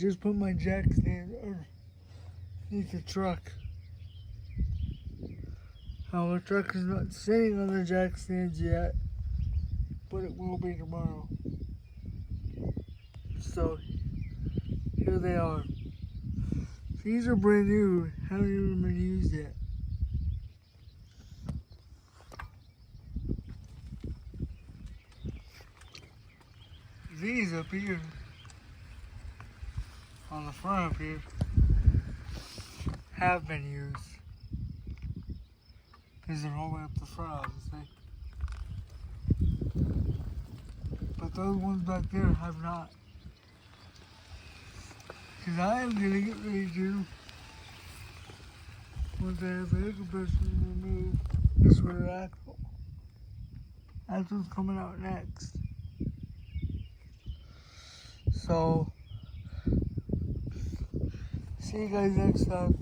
just put my jack stand underneath the truck. Now the truck is not sitting on the jack stands yet, but it will be tomorrow. So here they are. These are brand new, haven't even been used yet. These up here, on the front up here, have been used. These are all the way up the front, obviously. But those ones back there have not. Because I am going to get ready to, once I have the air compressor removed, this rear axle. That's what's coming out next. So, see you guys next time.